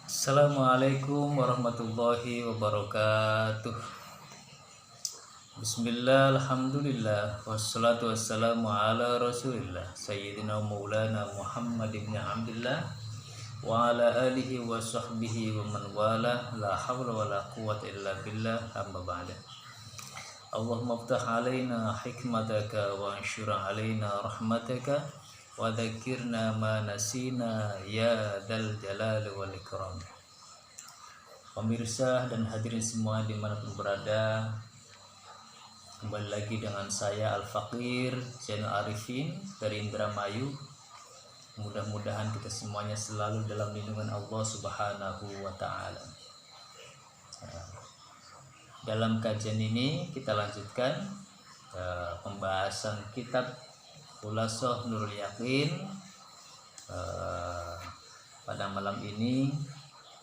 Assalamualaikum warahmatullahi wabarakatuh. Bismillah, alhamdulillah, wassalatu wassalamu ala rasulillah Sayyidina Maulana Muhammad ibn Abdullah wa ala alihi wa sahbihi wa man wala, la hawla wa la quwwata illa billah, amma ba'da. Allahumma aftah alaina hikmataka wa anshur alaina rahmataka wa dzakirna ma nasina ya dal jalal wal ikram. Pemirsa dan hadirin semua dimanapun berada, kembali lagi dengan saya Al-Faqir Zainal Arifin dari Indramayu. Mudah-mudahan kita semuanya selalu dalam lindungan Allah Subhanahu wa Ta'ala. Dalam kajian ini kita lanjutkan pembahasan kitab Khulasah Nurul Yaqin. Pada malam ini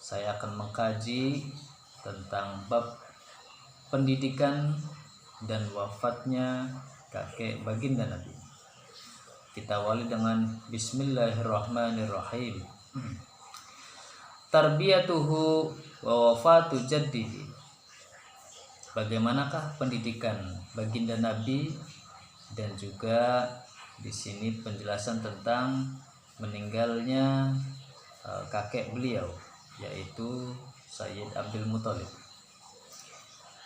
saya akan mengkaji tentang bab pendidikan dan wafatnya kakek baginda Nabi. Kita awali dengan Bismillahirrahmanirrahim. Tarbiyatuhu wa wafatu jaddihi. Bagaimanakah pendidikan baginda Nabi, dan juga di sini penjelasan tentang meninggalnya kakek beliau, yaitu Sayyid Abdul Muthalib.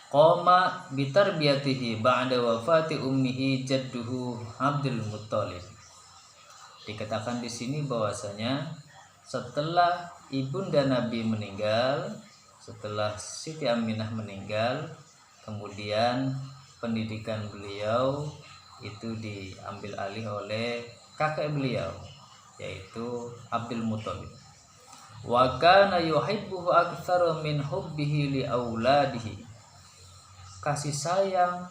Qoma bitarbiyatihi ba'da wafati ummihi jadduhu Abdul Muthalib. Dikatakan di sini bahwasanya setelah ibunda Nabi meninggal, setelah Siti Aminah meninggal, kemudian pendidikan beliau itu diambil alih oleh kakek beliau, yaitu Abdul Muthalib. Wa kana yuhibbuhu aktsara min hubbihi li auladihi. Kasih sayang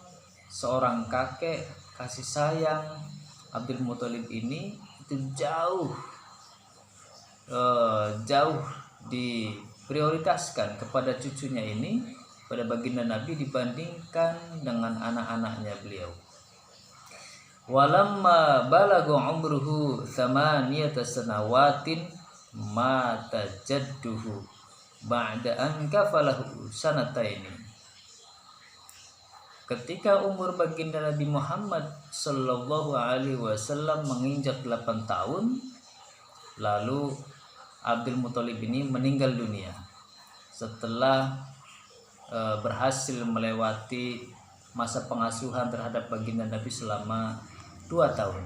seorang kakek, kasih sayang Abdul Muthalib ini itu jauh diprioritaskan kepada cucunya ini, pada baginda Nabi, dibandingkan dengan anak-anaknya beliau. Walamma balagha umruhu thamaniyata sanawatin mata jadduhu ba'da an kafalahu sanataini. Ketika umur baginda Nabi Muhammad sallallahu alaihi wasallam menginjak 8 tahun, lalu Abdul Muthalib ini meninggal dunia setelah berhasil melewati masa pengasuhan terhadap baginda Nabi selama 2 tahun.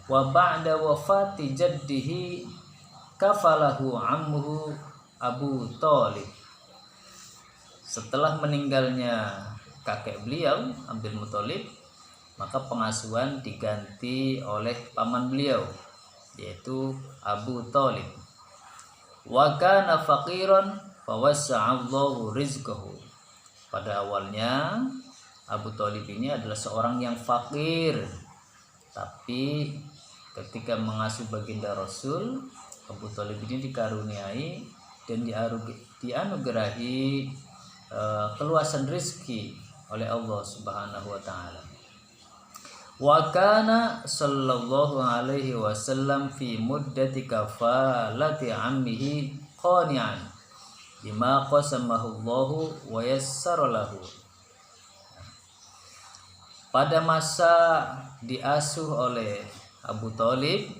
Wa ba'da wafati jaddihi kafalahu ammuhu Abu Thalib. Setelah meninggalnya kakek beliau Abdul Muthalib, maka pengasuhan diganti oleh paman beliau, yaitu Abu Thalib. Wa kana faqiran fawassa'allahu rizqahu. Pada awalnya Abu Thalib ini adalah seorang yang fakir, tapi ketika mengasuh baginda Rasul, Abu Thalib ini dikaruniai dan dianugerahi keluasan rezeki oleh Allah Subhanahu wa Ta'ala. Wa kana sallallahu alaihi wasallam fi muddati kafalati ammihi qani'an bima qasamahu Allahu wa yassara lahu. Pada masa diasuh oleh Abu Thalib,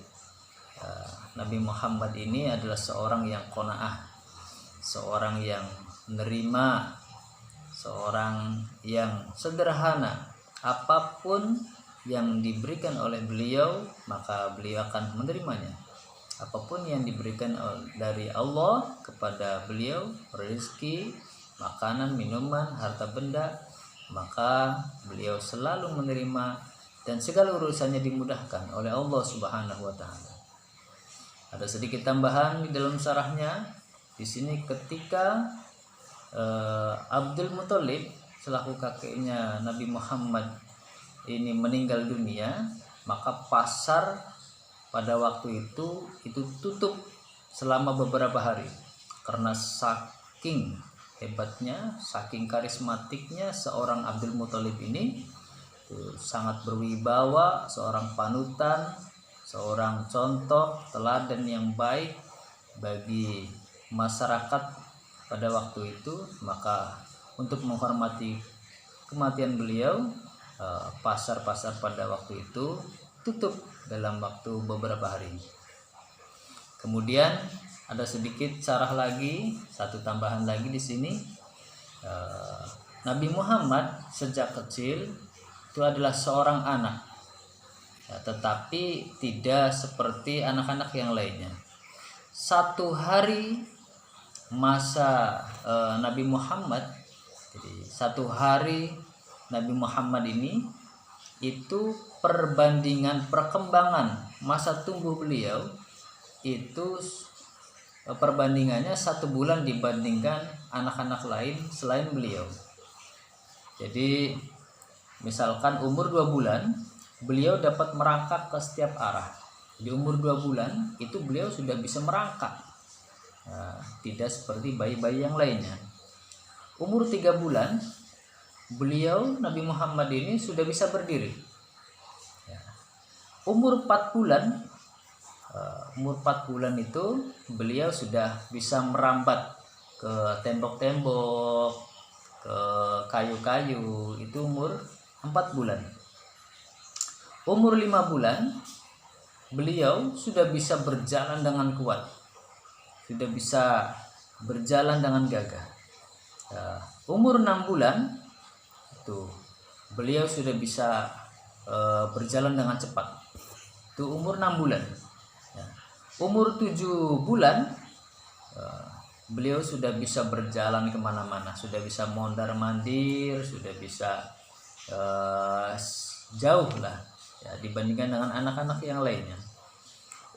Nabi Muhammad ini adalah seorang yang qanaah, seorang yang menerima, seorang yang sederhana. Apapun yang diberikan oleh beliau, maka beliau akan menerimanya. Apapun yang diberikan dari Allah kepada beliau, rezeki, makanan, minuman, harta benda, maka beliau selalu menerima dan segala urusannya dimudahkan oleh Allah Subhanahu wa Ta'ala. Ada sedikit tambahan di dalam syarahnya. Di sini ketika Abdul Muthalib selaku kakeknya Nabi Muhammad ini meninggal dunia, maka pasar pada waktu itu tutup selama beberapa hari karena saking hebatnya, saking karismatiknya seorang Abdul Muthalib ini, sangat berwibawa, seorang panutan, seorang contoh teladan yang baik bagi masyarakat pada waktu itu. Maka untuk menghormati kematian beliau, pasar-pasar pada waktu itu tutup dalam waktu beberapa hari. Kemudian ada sedikit syarah lagi, satu tambahan lagi di sini. Nabi Muhammad sejak kecil itu adalah seorang anak, tetapi tidak seperti anak-anak yang lainnya. Satu hari masa Nabi Muhammad, jadi satu hari Nabi Muhammad ini itu perbandingan perkembangan masa tumbuh beliau itu perbandingannya 1 bulan dibandingkan anak-anak lain selain beliau. Jadi misalkan umur 2 bulan beliau dapat merangkak ke setiap arah. Di umur 2 bulan itu beliau sudah bisa merangkak, tidak seperti bayi-bayi yang lainnya. Umur 3 bulan beliau Nabi Muhammad ini sudah bisa berdiri. Umur 4 bulan itu beliau sudah bisa merambat ke tembok-tembok, ke kayu-kayu. Itu umur 4 bulan. Umur 5 bulan beliau sudah bisa berjalan dengan kuat, sudah bisa berjalan dengan gagah. Umur 6 bulan itu beliau sudah bisa berjalan dengan cepat. Itu umur 6 bulan. Umur 7 bulan beliau sudah bisa berjalan kemana-mana, sudah bisa mondar-mandir, sudah bisa jauh lah dibandingkan dengan anak-anak yang lainnya.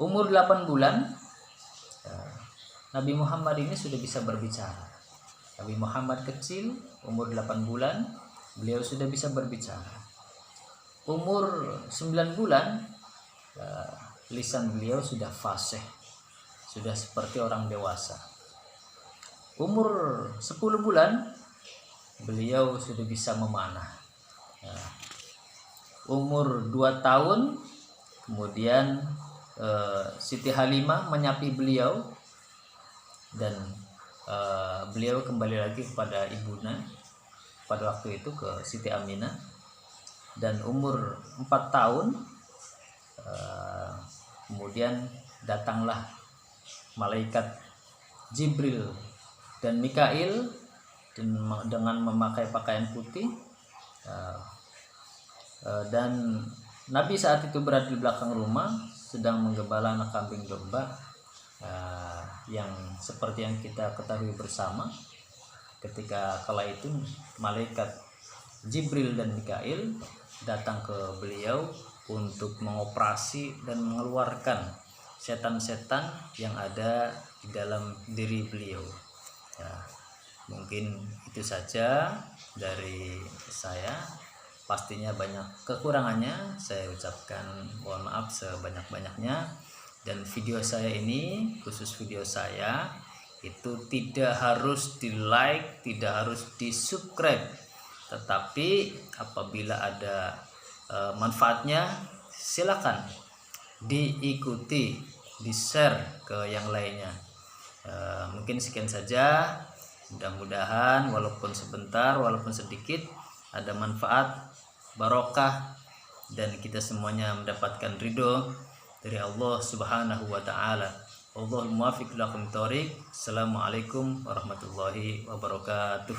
Umur 8 bulan Nabi Muhammad ini sudah bisa berbicara. Nabi Muhammad kecil, umur 8 bulan beliau sudah bisa berbicara. Umur 9 bulan lisan beliau sudah fasih, sudah seperti orang dewasa. Umur 10 bulan beliau sudah bisa memanah. Umur 2 tahun kemudian Siti Halimah menyapi beliau dan beliau kembali lagi kepada ibunya pada waktu itu, ke Siti Aminah. Dan umur 4 tahun kemudian datanglah malaikat Jibril dan Mikail dengan memakai pakaian putih, dan Nabi saat itu berada di belakang rumah sedang menggembala anak kambing domba, yang seperti yang kita ketahui bersama, ketika kala itu malaikat Jibril dan Mikail datang ke beliau untuk mengoperasi dan mengeluarkan setan-setan yang ada di dalam diri beliau. Mungkin itu saja dari saya. Pastinya banyak kekurangannya, saya ucapkan mohon maaf sebanyak-banyaknya. Dan video saya ini, khusus video saya, itu tidak harus di like, tidak harus di subscribe, tetapi apabila ada manfaatnya silakan diikuti, di share ke yang lainnya. Mungkin sekian saja, mudah-mudahan walaupun sebentar, walaupun sedikit, ada manfaat, barokah, dan kita semuanya mendapatkan ridho dari Allah Subhanahu wa taala. Allahul muwaffiq lakum thoriq. Assalamualaikum warahmatullahi wabarakatuh.